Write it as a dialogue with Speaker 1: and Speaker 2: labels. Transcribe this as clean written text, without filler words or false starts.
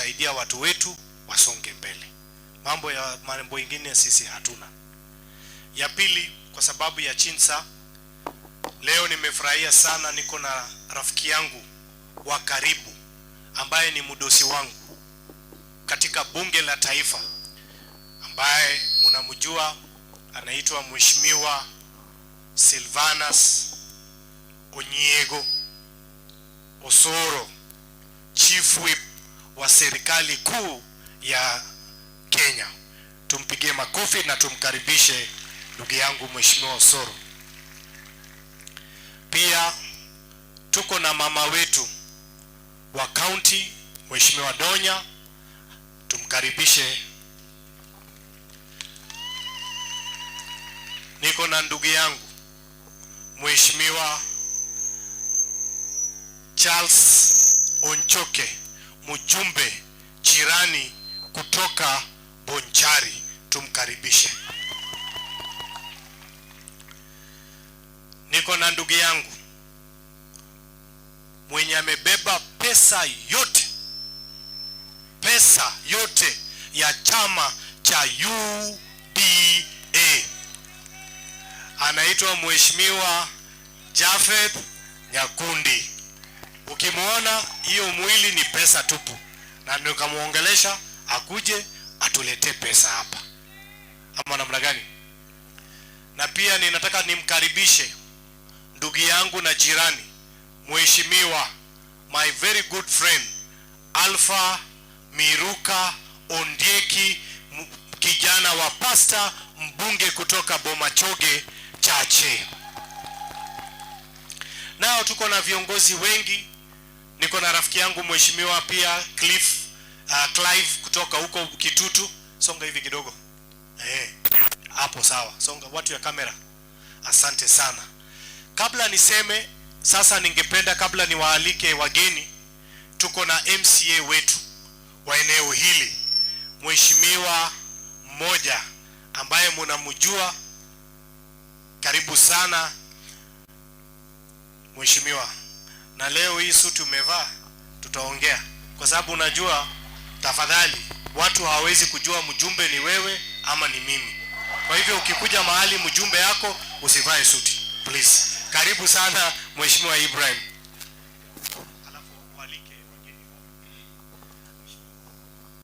Speaker 1: kusaidia watu wetu wasonge mbele. Mambo mengine sisi hatuna. Ya pili, kwa sababu ya Chinsa, leo nimefurahia sana, niko na rafiki yangu wa karibu ambaye ni mdosi wangu katika bunge la taifa, ambaye mnamjua, anaitwa Mheshimiwa Silvanus Onyiego Osoro, Chief Whip wa serikali kuu ya Kenya. Tumpigie makofi na tumkaribishe ndugu yangu Mheshimiwa Osoro. Pia tuko na mama wetu wa county, Mheshimiwa Donya, tumkaribishe. Niko na ndugu yangu Mheshimiwa Charles Onchoke, mjumbe jirani kutoka Bonchari, tumkaribishe. Niko na ndugu yangu mwenye amebeba pesa yote ya chama cha UDA, anaitwa Mheshimiwa Jafeth Nyakundi. Ukimuona hiyo mwili ni pesa tupu, na nikamuongelesha akuje atuletee pesa hapa, ama namna gani? Na pia ninataka nimkaribishe ndugu yangu na jirani, Mheshimiwa, my very good friend, Alpha Miruka Ondieki, kijana wa pasta, mbunge kutoka Bomachoge Chache. Nao tuko na viongozi wengi. Niko na rafiki yangu Mheshimiwa pia Clive kutoka huko Kitutu. Songa hivi kidogo. Hapo sawa. Songa watu ya kamera. Asante sana. Kabla niseme, sasa ningependa kabla niwaalike wageni, tuko na MCA wetu wa eneo hili, Mheshimiwa mmoja ambaye mnamjua. Karibu sana Mheshimiwa. Na leo hii suti umevaa, tutaongea kwa sababu unajua, tafadhali, watu hawawezi kujua mjumbe ni wewe ama ni mimi. Kwa hivyo ukikuja mahali mjumbe yako usivae suti, please. Karibu sana Mheshimiwa Ibrahim.